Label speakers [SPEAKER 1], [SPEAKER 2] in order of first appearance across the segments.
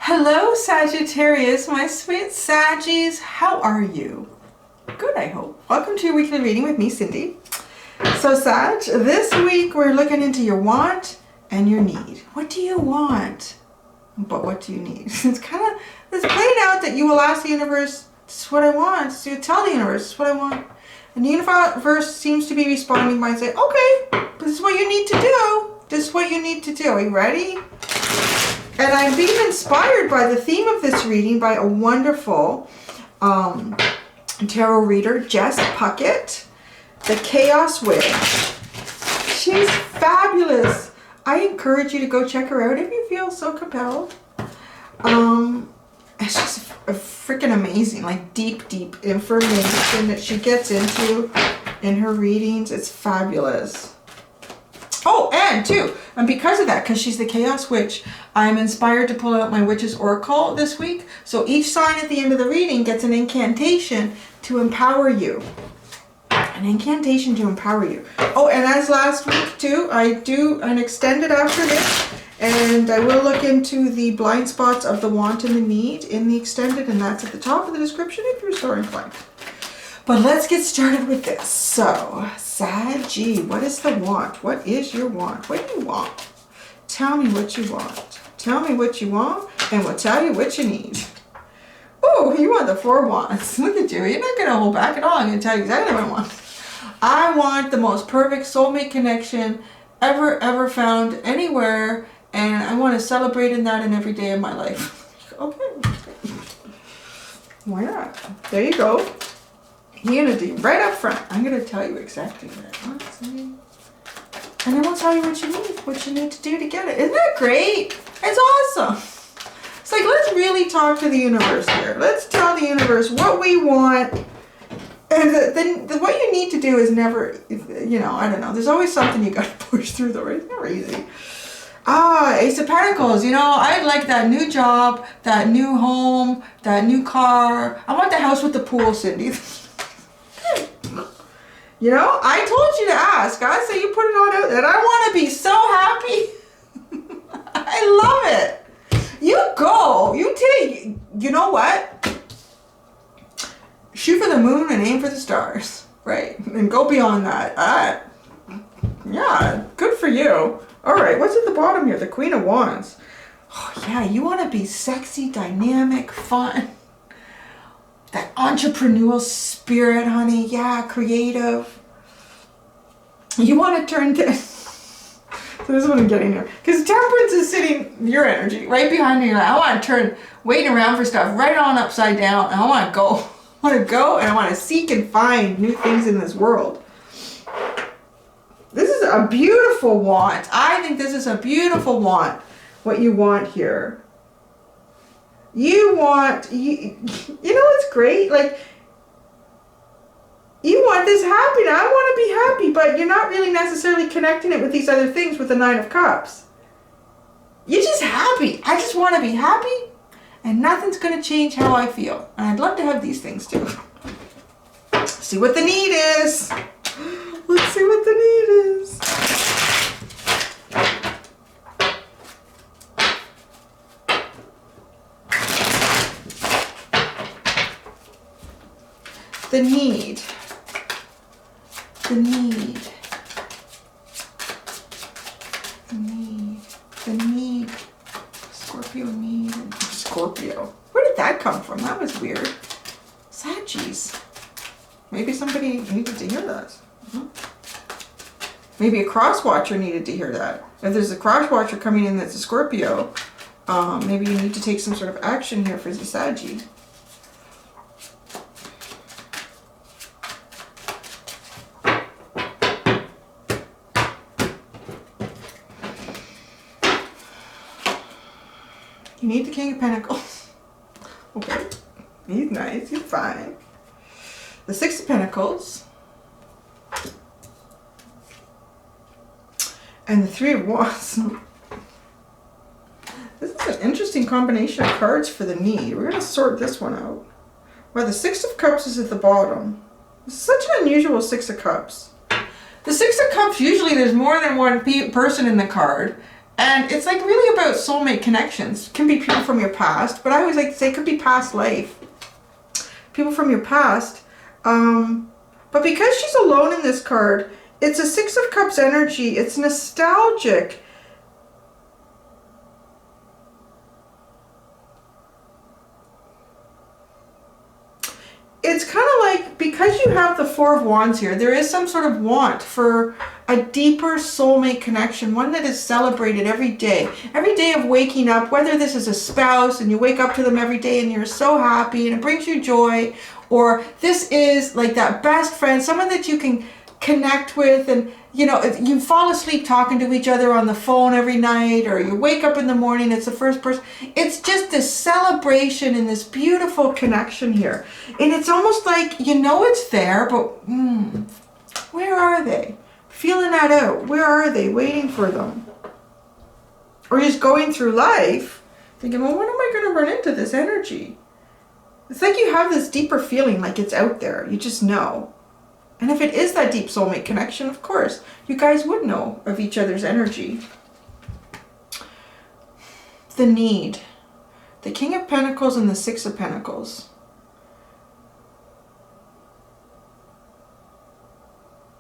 [SPEAKER 1] Hello Sagittarius, my sweet Saggies. How are you? Good, I hope. Welcome to your weekly reading with me, Cindy. So Sag, this week we're looking into your want and your need. What do you want? But what do you need? It's playing out that you will ask the universe, this is what I want. So you tell the universe, this is what I want. And the universe seems to be responding by saying, okay, this is what you need to do. This is what you need to do. Are you ready? And I'm being inspired by the theme of this reading by a wonderful tarot reader, Jess Puckett, the Chaos Witch. She's fabulous. I encourage you to go check her out if you feel so compelled. It's just freaking amazing, like deep information that she gets into in her readings. It's fabulous. Oh, and because of that, because she's the Chaos Witch, I'm inspired to pull out my Witch's Oracle this week. So each sign at the end of the reading gets an incantation to empower you. An incantation to empower you. Oh, and as last week too, I do an extended after this. And I will look into the blind spots of the want and the need in the extended. And that's at the top of the description if you're so inclined. But let's get started with this. So, Saggy, what is the want? What is your want? What do you want? Tell me what you want. Tell me what you want, and we'll tell you what you need. Oh, you want the 4 wands. Look at you. You're not going to hold back at all. I'm going to tell you exactly what I want. I want the most perfect soulmate connection ever found anywhere, and I want to celebrate in that in every day of my life. Okay. Why not? There you go. Unity, right up front. I'm going to tell you exactly what I want. And then we'll tell you what you need to do to get it. Isn't that great? It's awesome. It's like, let's really talk to the universe here. Let's tell the universe what we want. And then what you need to do is never, I don't know. There's always something you got to push through though, right? It's never easy. Ace of Pentacles. I'd like that new job, that new home, that new car. I want the house with the pool, Cindy. I told you to ask. I say you put it on out there. And I want to be so happy. I love it. You go. You take. You know what? Shoot for the moon and aim for the stars. Right. And go beyond that. Yeah. Good for you. All right. What's at the bottom here? The Queen of Wands. Oh, yeah. You want to be sexy, dynamic, fun. That entrepreneurial spirit, honey. Yeah, creative. You want to turn this. So this is what I'm getting here. Because Temperance is sitting, your energy, right behind me. I want to turn, waiting around for stuff, right on upside down. And I want to go. I want to go and I want to seek and find new things in this world. This is a beautiful want. I think this is a beautiful want. What you want here. You want, what's great? Like, you want this happy. Now, I want to be happy, but you're not really necessarily connecting it with these other things with the 9 of Cups. You're just happy. I just want to be happy, and nothing's going to change how I feel. And I'd love to have these things too. See what the need is. Let's see what the need is. The need. The need. The need. The need. Scorpio need. Scorpio. Where did that come from? That was weird. Saggies. Maybe somebody needed to hear that. Maybe a cross-watcher needed to hear that. If there's a cross-watcher coming in that's a Scorpio, maybe you need to take some sort of action here for the Saggy. You need the King of Pentacles. Okay. He's nice. He's fine. The 6 of Pentacles. And the 3 of Wands. This is an interesting combination of cards for the need. We're going to sort this one out. Well, the 6 of Cups is at the bottom. It's such an unusual 6 of Cups. The 6 of Cups, usually there's more than one person in the card. And it's like really about soulmate connections. Can be people from your past, but I always like to say it could be past life. People from your past. But because she's alone in this card, it's a Six of Cups energy. It's nostalgic. It's kind of like, because you have the Four of Wands here, there is some sort of want for a deeper soulmate connection, one that is celebrated every day. Every day of waking up, whether this is a spouse and you wake up to them every day and you're so happy and it brings you joy, or this is like that best friend, someone that you can connect with, and you know, you fall asleep talking to each other on the phone every night, or you wake up in the morning, it's the first person. It's just this celebration and this beautiful connection here. And it's almost like, you know, it's there, but where are they? Feeling that out. Where are they? Waiting for them. Or just going through life thinking, well, when am I going to run into this energy? It's like you have this deeper feeling like it's out there. You just know. And if it is that deep soulmate connection, of course, you guys would know of each other's energy. The need. The King of Pentacles and the Six of Pentacles.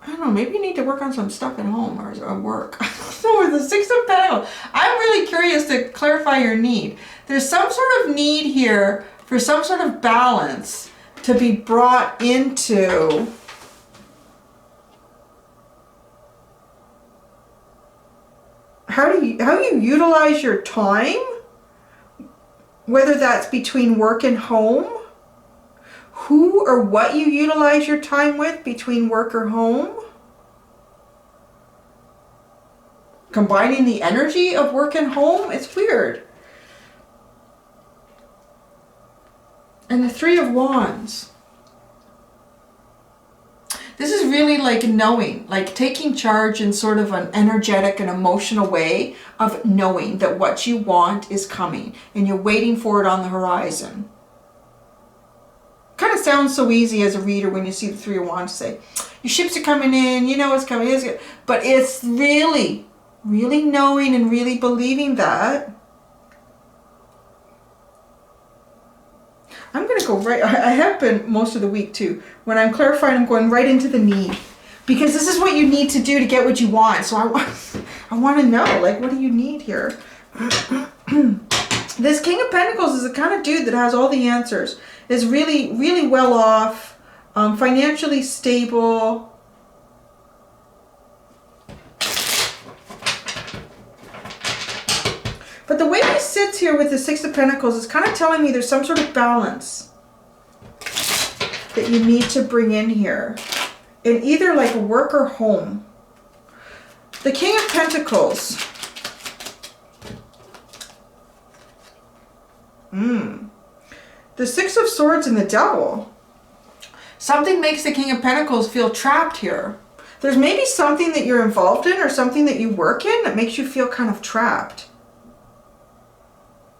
[SPEAKER 1] I don't know, maybe you need to work on some stuff at home or work. So the Six of Pentacles. I'm really curious to clarify your need. There's some sort of need here for some sort of balance to be brought into how you utilize your time, whether that's between work and home, who or what you utilize your time with between work or home, combining the energy of work and home. It's weird. And the Three of Wands. This is really like knowing, like taking charge in sort of an energetic and emotional way of knowing that what you want is coming and you're waiting for it on the horizon. Kind of sounds so easy as a reader when you see the Three of Wands say, your ships are coming in, you know it's coming, it's good. But it's really, really knowing and really believing that. I'm going to go right, I have been most of the week too. When I'm clarifying, I'm going right into the need. Because this is what you need to do to get what you want. So I want to know, like, what do you need here? This King of Pentacles is the kind of dude that has all the answers. Is really, really well off, financially stable. But the way he sits here with the Six of Pentacles is kind of telling me there's some sort of balance that you need to bring in here. In either like work or home. The King of Pentacles. The Six of Swords and the Devil. Something makes the King of Pentacles feel trapped here. There's maybe something that you're involved in or something that you work in that makes you feel kind of trapped.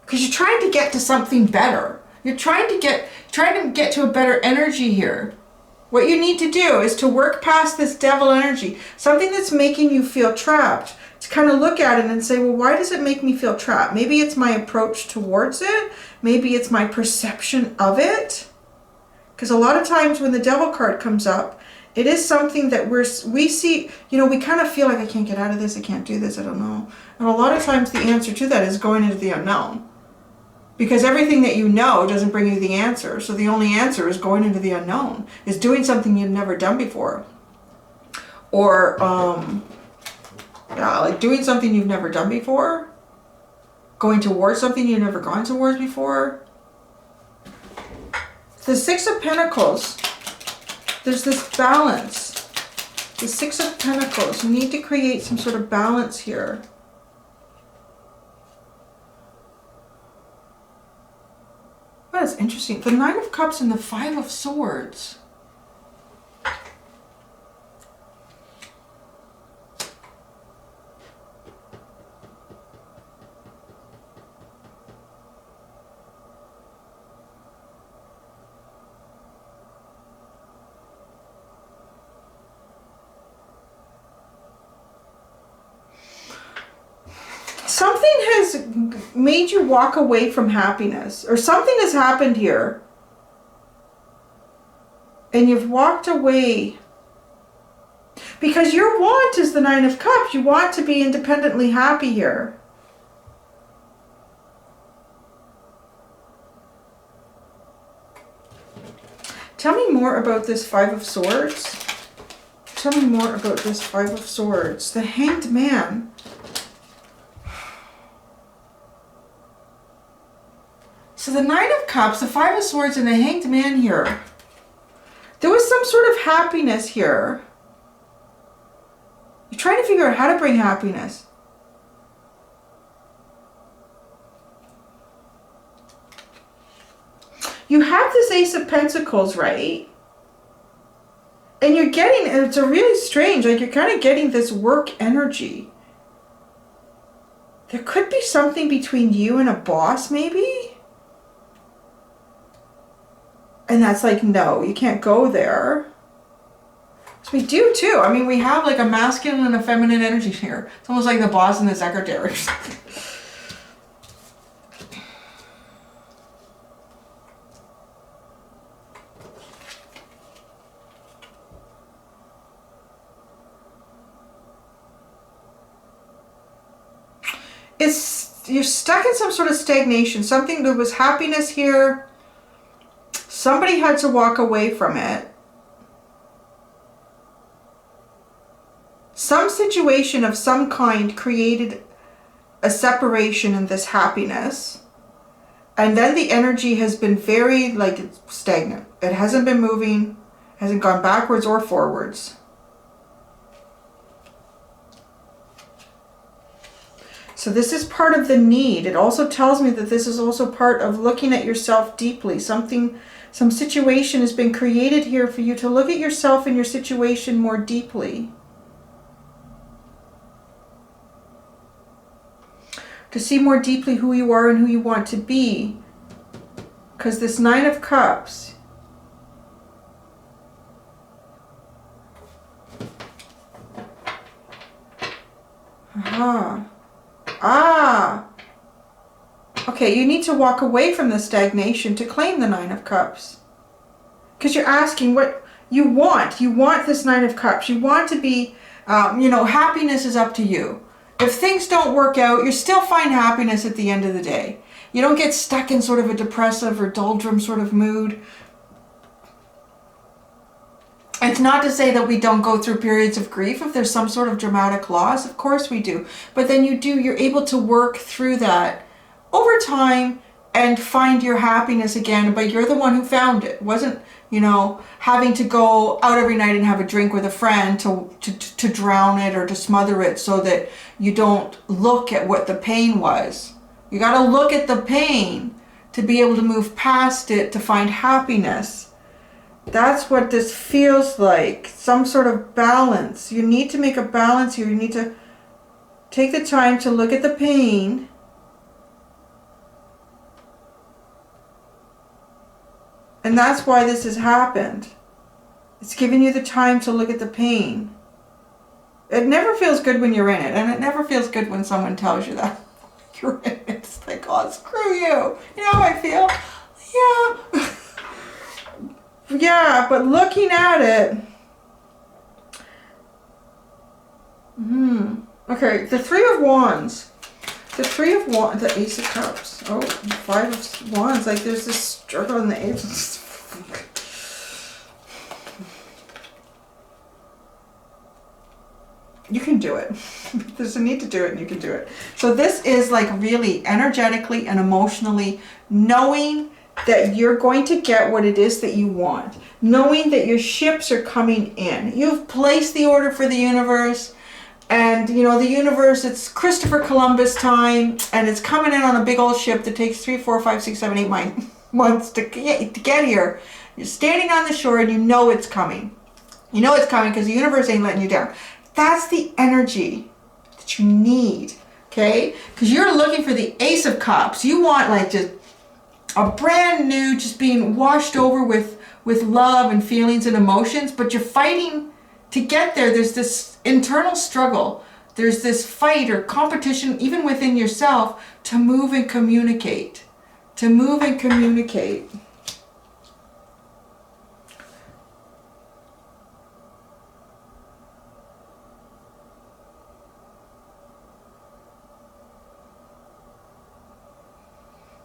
[SPEAKER 1] Because you're trying to get to something better. You're trying to get to a better energy here. What you need to do is to work past this devil energy. Something that's making you feel trapped. To kind of look at it and say, well, why does it make me feel trapped? Maybe it's my approach towards it. Maybe it's my perception of it. Because a lot of times when the devil card comes up, it is something that we see, you know, we kind of feel like I can't get out of this. I can't do this. I don't know. And a lot of times the answer to that is going into the unknown. Because everything that you know doesn't bring you the answer. So the only answer is going into the unknown. Is doing something you've never done before. Or, yeah, like doing something you've never done before. Going towards something you've never gone towards before. The Six of Pentacles. There's this balance. The Six of Pentacles. You need to create some sort of balance here. That's interesting. The Nine of Cups and the Five of Swords. something has made you walk away from happiness, or something has happened here and you've walked away because your want is the Nine of Cups. You want to be independently happy here. Tell me more about this Five of Swords. Tell me more about this Five of Swords. The Hanged Man. So the Nine of Cups, the Five of Swords, and the Hanged Man here. There was some sort of happiness here. You're trying to figure out how to bring happiness. You have this Ace of Pentacles, right? And you're getting, it's a really strange, like you're kind of getting this work energy. There could be something between you and a boss, maybe? And that's like, no, you can't go there. So we do too. I mean, we have like a masculine and a feminine energy here. It's almost like the boss and the Sagittarius. You're stuck in some sort of stagnation. Something, there was happiness here. Somebody had to walk away from it. Some situation of some kind created a separation in this happiness. And then the energy has been very, like, stagnant. It hasn't been moving, hasn't gone backwards or forwards. So this is part of the need. It also tells me that this is also part of looking at yourself deeply. Some situation has been created here for you to look at yourself and your situation more deeply. To see more deeply who you are and who you want to be. Because this Nine of Cups. Aha. Ah, okay, you need to walk away from the stagnation to claim the Nine of Cups. Because you're asking what you want. You want this Nine of Cups. You want to be, you know, happiness is up to you. If things don't work out, you still find happiness at the end of the day. You don't get stuck in sort of a depressive or doldrum sort of mood. It's not to say that we don't go through periods of grief if there's some sort of dramatic loss. Of course we do. But then you're able to work through that over time and find your happiness again. But you're the one who found it. It wasn't, you know, having to go out every night and have a drink with a friend to drown it or to smother it so that you don't look at what the pain was. You got to look at the pain to be able to move past it to find happiness. That's what this feels like. Some sort of balance. You need to make a balance here. You need to take the time to look at the pain. And that's why this has happened. It's giving you the time to look at the pain. It never feels good when you're in it. And it never feels good when someone tells you that you're in it. It's like, oh, screw you. You know how I feel? Yeah. Yeah, but looking at it. Okay, the Three of Wands. The Three of Wands, the Ace of Cups. Oh, the Five of Wands. Like there's this struggle in the Ace. You can do it. There's a need to do it and you can do it. So this is like really energetically and emotionally knowing that you're going to get what it is that you want. Knowing that your ships are coming in. You've placed the order for the universe. And, you know, the universe, it's Christopher Columbus time. And it's coming in on a big old ship that takes 3, 4, 5, 6, 7, 8 months to get here. You're standing on the shore and you know it's coming. You know it's coming because the universe ain't letting you down. That's the energy that you need. Okay? Because you're looking for the Ace of Cups. You want like just a brand new, just being washed over with love and feelings and emotions, but you're fighting to get there. There's this internal struggle there's this fight or competition, even within yourself, to move and communicate. To move and communicate.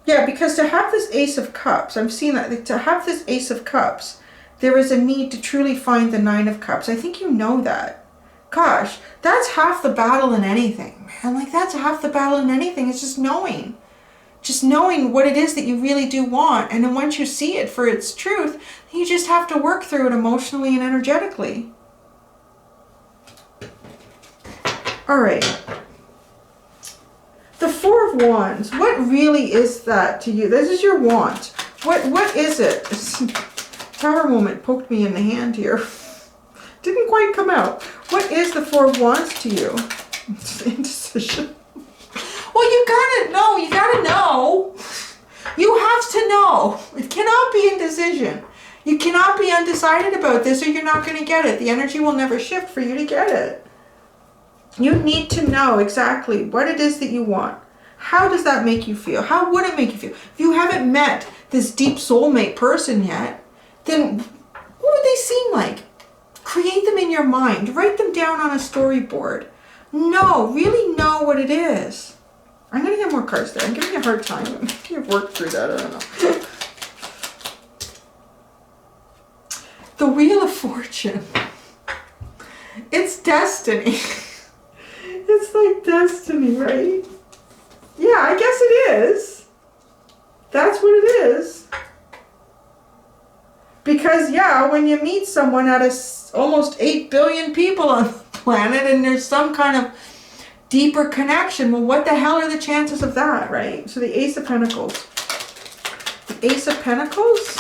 [SPEAKER 1] Yeah, because to have this Ace of Cups, I'm seeing that, to have this Ace of Cups, there is a need to truly find the Nine of Cups. I think you know that. Gosh, that's half the battle in anything, man. Like, that's half the battle in anything. It's just knowing. Just knowing what it is that you really do want. And then once you see it for its truth, you just have to work through it emotionally and energetically. All right. The Four of Wands. What really is that to you? This is your want. What is it? Tower moment poked me in the hand here. Didn't quite come out. What is the Four of Wands to you? It's indecision. Well, you gotta know. You gotta know. You have to know. It cannot be indecision. You cannot be undecided about this or you're not going to get it. The energy will never shift for you to get it. You need to know exactly what it is that you want. How does that make you feel? How would it make you feel? If you haven't met this deep soulmate person yet, then what would they seem like? Create them in your mind. Write them down on a storyboard. Really know what it is. I'm going to get more cards there. I'm giving you a hard time. You've worked through that. I don't know. The Wheel of Fortune. It's destiny. It's like destiny, right? Yeah, I guess it is. That's what it is. Because, yeah, when you meet someone out of almost 8 billion people on the planet and there's some kind of deeper connection, well, what the hell are the chances of that, right? So the Ace of Pentacles. The Ace of Pentacles.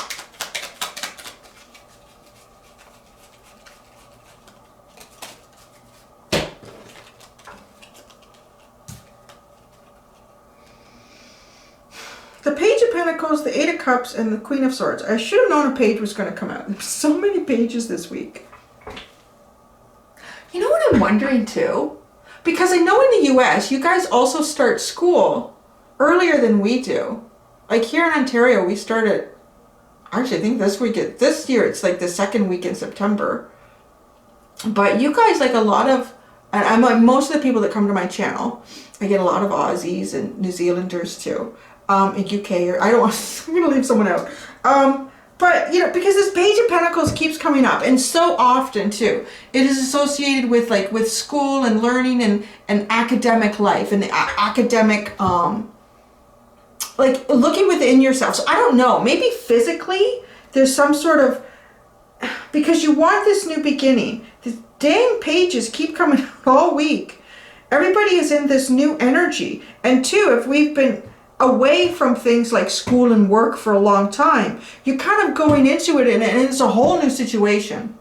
[SPEAKER 1] The Page of Pentacles, the Eight of Cups, and the Queen of Swords. I should have known a page was going to come out. There's so many pages this week. You know what I'm wondering too? Because I know in the US, you guys also start school earlier than we do. Like here in Ontario, we started, actually I think this year it's like the second week in September. But you guys, like a lot of, and I'm like most of the people that come to my channel, I get a lot of Aussies and New Zealanders too. In UK, or I don't want, I'm going to leave someone out. But, you know, because this Page of Pentacles keeps coming up, and so often, too. It is associated with, like, with school and learning and academic life and academic, like, looking within yourself. So, I don't know. Maybe physically, there's some sort of, because you want this new beginning. The dang pages keep coming all week. Everybody is in this new energy. And, two, if we've been away from things like school and work for a long time, you're kind of going into it and it's a whole new situation.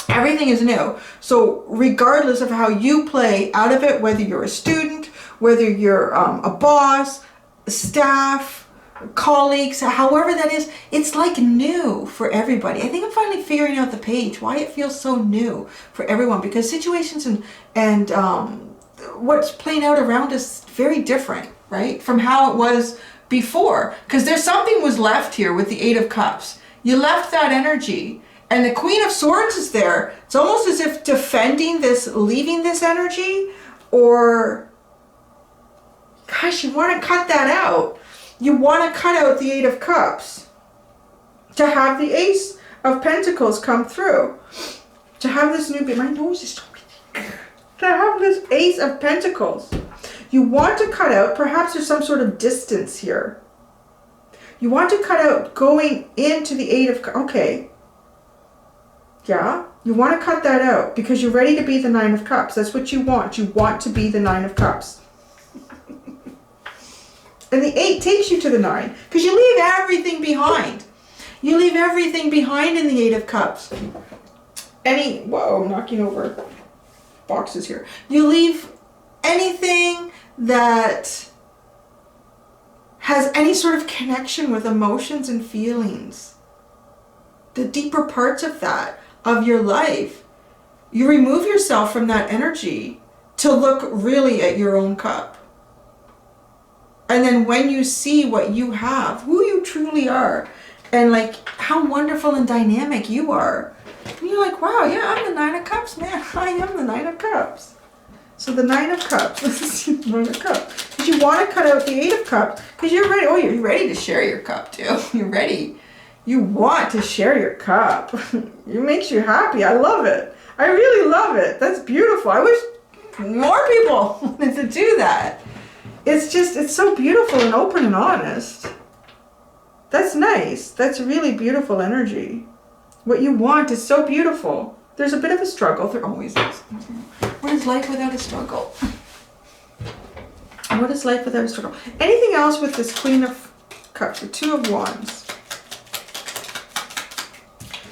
[SPEAKER 1] Everything is new. So regardless of how you play out of it, whether you're a student, whether you're a boss, staff, colleagues, however that is, it's like new for everybody. I think I'm finally figuring out the page, why it feels so new for everyone, because situations and what's playing out around us is very different, right, from how it was before. Because there's something was left here with the Eight of Cups. You left that energy, and the Queen of Swords is there. It's almost as if defending this, leaving this energy, or, gosh, you want to cut that out. You want to cut out the Eight of Cups to have the Ace of Pentacles come through. To have this new, my nose is so to have this Ace of Pentacles. You want to cut out, perhaps there's some sort of distance here. You want to cut out going into the Eight of Cups. Okay. Yeah. You want to cut that out because you're ready to be the Nine of Cups. That's what you want. You want to be the Nine of Cups. And the Eight takes you to the Nine because you leave everything behind. You leave everything behind in the Eight of Cups. Whoa, I'm knocking over boxes here. You leave anything that has any sort of connection with emotions and feelings. The deeper parts of that, of your life. You remove yourself from that energy to look really at your own cup. And then when you see what you have, who you truly are, and like how wonderful and dynamic you are, and you're like, wow, yeah, I'm the Nine of Cups, man. I am the Nine of Cups. So the Nine of Cups, this is the Nine of Cups. Because you want to cut out the Eight of Cups, because you're ready. Oh, you're ready to share your cup too. You're ready. You want to share your cup. It makes you happy. I love it. I really love it. That's beautiful. I wish more people wanted to do that. It's just, it's so beautiful and open and honest. That's nice. That's really beautiful energy. What you want is so beautiful. There's a bit of a struggle. There always is. What is life without a struggle? What is life without a struggle? Anything else with this Queen of Cups, the Two of Wands?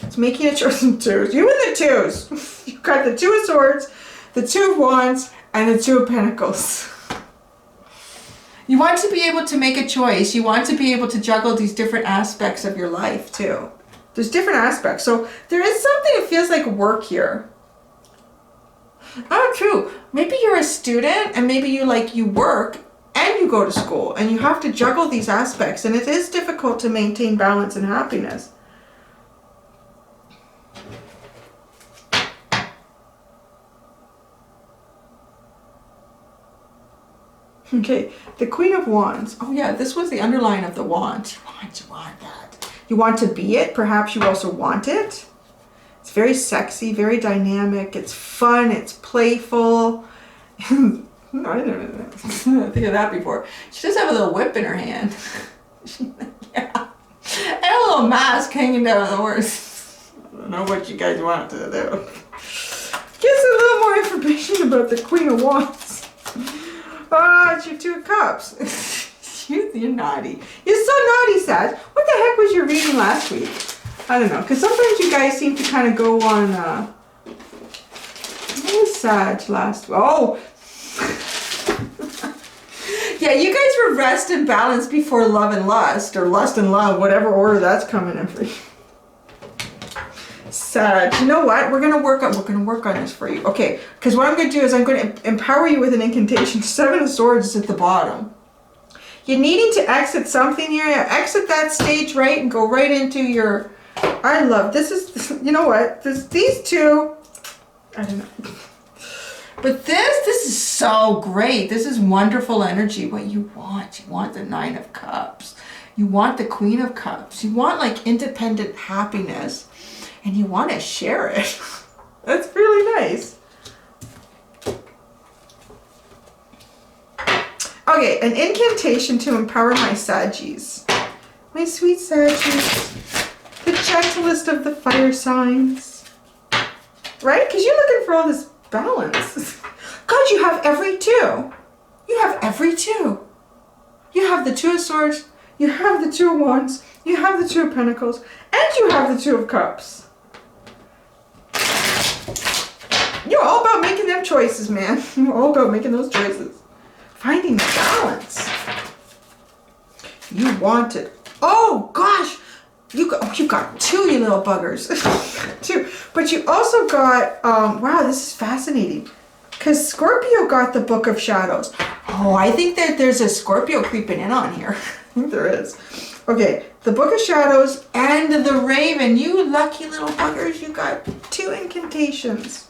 [SPEAKER 1] It's making a choice in twos. You and the twos. You've got the Two of Swords, the Two of Wands, and the Two of Pentacles. You want to be able to make a choice. You want to be able to juggle these different aspects of your life too. There's different aspects. So there is something that feels like work here. Oh, true. Maybe you're a student and maybe you work and you go to school and you have to juggle these aspects, and it is difficult to maintain balance and happiness. Okay, the Queen of Wands. Oh yeah, this was the underline of the wand. You want that. You want to be it. Perhaps you also want it. It's very sexy, very dynamic. It's fun. It's playful. I didn't think of that before. She does have a little whip in her hand. Yeah. And a little mask hanging down on the horse. I don't know what you guys want to do. Gives a little more information about the Queen of Wands. Oh, it's your Two of Cups. You're naughty. You're so naughty, Sag. What the heck was your reading last week? I don't know, because sometimes you guys seem to kind of go on, what was Sag last week? Oh! Yeah, you guys were rest and balance before love and lust, or lust and love, whatever order that's coming in for you. Sag, you know what? We're gonna work on this for you. Okay, because what I'm gonna do is I'm gonna empower you with an incantation. Seven of Swords is at the bottom. You're needing to exit something here. Exit that stage right and go right into your. I love this. Is you know what? These two. I don't know. But this is so great. This is wonderful energy. What you want the Nine of Cups. You want the Queen of Cups. You want like independent happiness. And you want to share it. That's really nice. Okay, an incantation to empower my Saggies. My sweet Saggies. The gentlest of the fire signs. Right? Because you're looking for all this balance. God, you have every two. You have every two. You have the Two of Swords. You have the Two of Wands. You have the Two of Pentacles. And you have the Two of Cups. You're all about making them choices, man. You're all about making those choices. Finding the balance. You want it. Oh, gosh. You got two, you little buggers. Two. But you also got, wow, this is fascinating. Because Scorpio got the Book of Shadows. Oh, I think that there's a Scorpio creeping in on here. I think there is. Okay, the Book of Shadows and the Raven. You lucky little buggers. You got two incantations.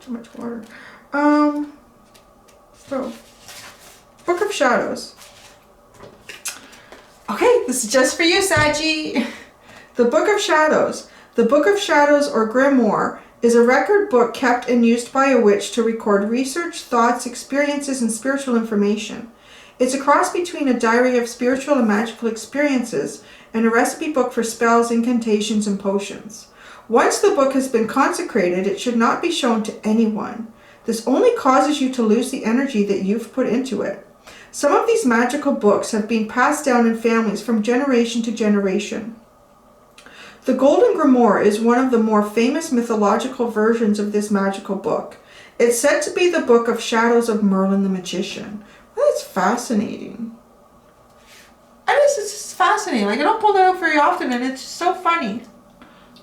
[SPEAKER 1] Too much water. So, Book of Shadows. Okay, this is just for you, Saggy. The Book of Shadows. The Book of Shadows, or Grimoire, is a record book kept and used by a witch to record research, thoughts, experiences, and spiritual information. It's a cross between a diary of spiritual and magical experiences and a recipe book for spells, incantations, and potions. Once the book has been consecrated, it should not be shown to anyone. This only causes you to lose the energy that you've put into it. Some of these magical books have been passed down in families from generation to generation. The Golden Grimoire is one of the more famous mythological versions of this magical book. It's said to be the Book of Shadows of Merlin the Magician. Well, that's fascinating. It's just fascinating. Like, I don't pull that out very often, and it's just so funny.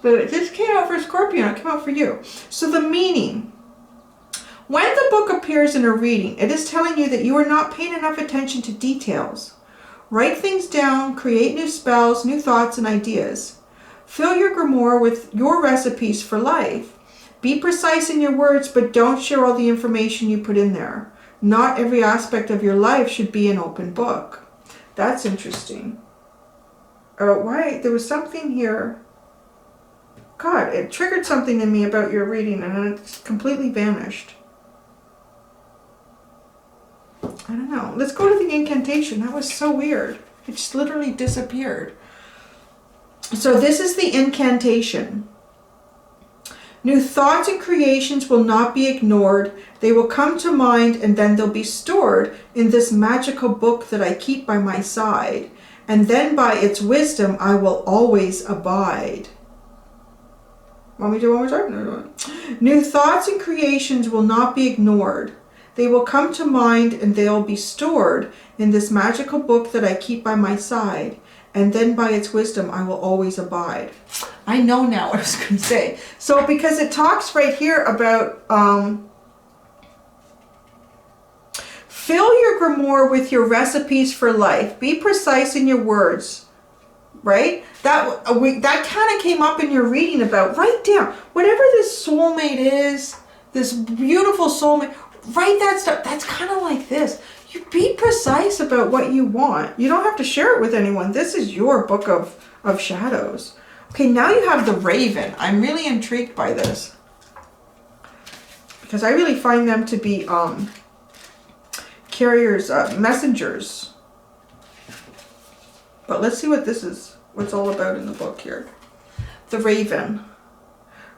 [SPEAKER 1] But this came out for Scorpio, it came out for you. So the meaning. When the book appears in a reading, it is telling you that you are not paying enough attention to details. Write things down, create new spells, new thoughts and ideas. Fill your grimoire with your recipes for life. Be precise in your words, but don't share all the information you put in there. Not every aspect of your life should be an open book. That's interesting. Why? There was something here. God, it triggered something in me about your reading and then it's completely vanished. I don't know. Let's go to the incantation. That was so weird. It just literally disappeared. So this is the incantation. New thoughts and creations will not be ignored. They will come to mind and then they'll be stored in this magical book that I keep by my side. And then by its wisdom I will always abide. Want me to do one more time? No. New thoughts and creations will not be ignored. They will come to mind and they'll be stored in this magical book that I keep by my side. And then by its wisdom, I will always abide. I know now what I was going to say. So because it talks right here about fill your grimoire with your recipes for life. Be precise in your words. Right? That kind of came up in your reading about, write down whatever this soulmate is, this beautiful soulmate. Write that stuff. That's kind of like this. You be precise about what you want. You don't have to share it with anyone. This is your book of shadows. Okay, now you have the Raven. I'm really intrigued by this. Because I really find them to be carriers, messengers. But let's see what this is. What's all about in the book here. The Raven.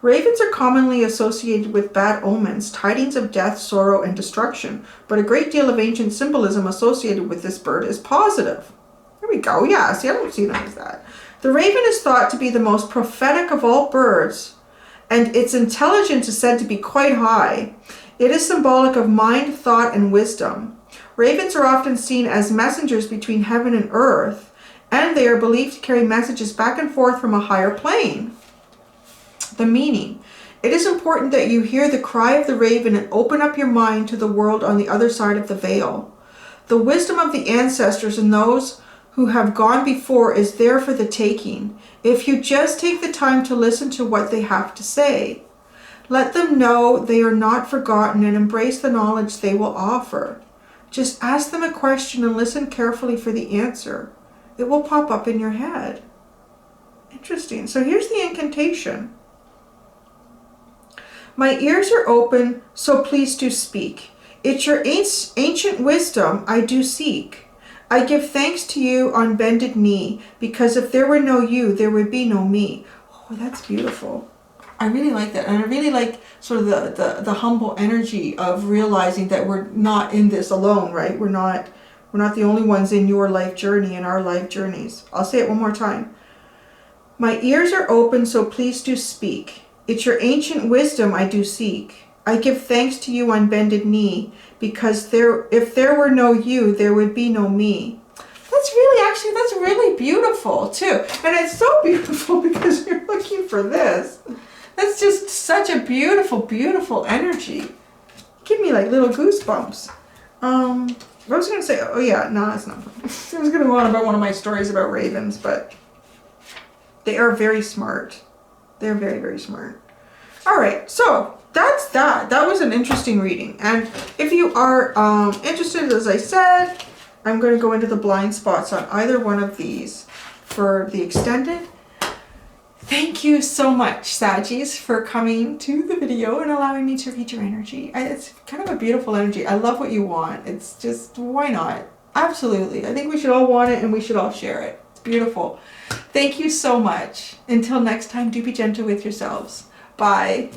[SPEAKER 1] Ravens are commonly associated with bad omens, tidings of death, sorrow, and destruction, but a great deal of ancient symbolism associated with this bird is positive. There we go, yeah, see, I don't see them as that. The raven is thought to be the most prophetic of all birds, and its intelligence is said to be quite high. It is symbolic of mind, thought, and wisdom. Ravens are often seen as messengers between heaven and earth, and they are believed to carry messages back and forth from a higher plane. The meaning. It is important that you hear the cry of the raven and open up your mind to the world on the other side of the veil. The wisdom of the ancestors and those who have gone before is there for the taking, if you just take the time to listen to what they have to say. Let them know they are not forgotten and embrace the knowledge they will offer. Just ask them a question and listen carefully for the answer. It will pop up in your head. Interesting. So here's the incantation. My ears are open, so please do speak. It's your ancient wisdom I do seek. I give thanks to you on bended knee, because if there were no you, there would be no me. Oh, that's beautiful. I really like that. And I really like sort of the humble energy of realizing that we're not in this alone, right? We're not the only ones in your life journey, in our life journeys. I'll say it one more time. My ears are open, so please do speak. It's your ancient wisdom I do seek. I give thanks to you on bended knee, because if there were no you, there would be no me. That's really beautiful too. And it's so beautiful because you're looking for this. That's just such a beautiful, beautiful energy. Give me like little goosebumps. What was I going to say? Oh yeah, no, that's not. I was going to go on about one of my stories about ravens, but they are very smart. They're very, very smart. All right, so that's that. That was an interesting reading. And if you are interested, as I said, I'm going to go into the blind spots on either one of these for the extended. Thank you so much, Saggies, for coming to the video and allowing me to read your energy. It's kind of a beautiful energy. I love what you want. It's just, why not? Absolutely. I think we should all want it and we should all share it. It's beautiful. Thank you so much. Until next time, do be gentle with yourselves. Bye.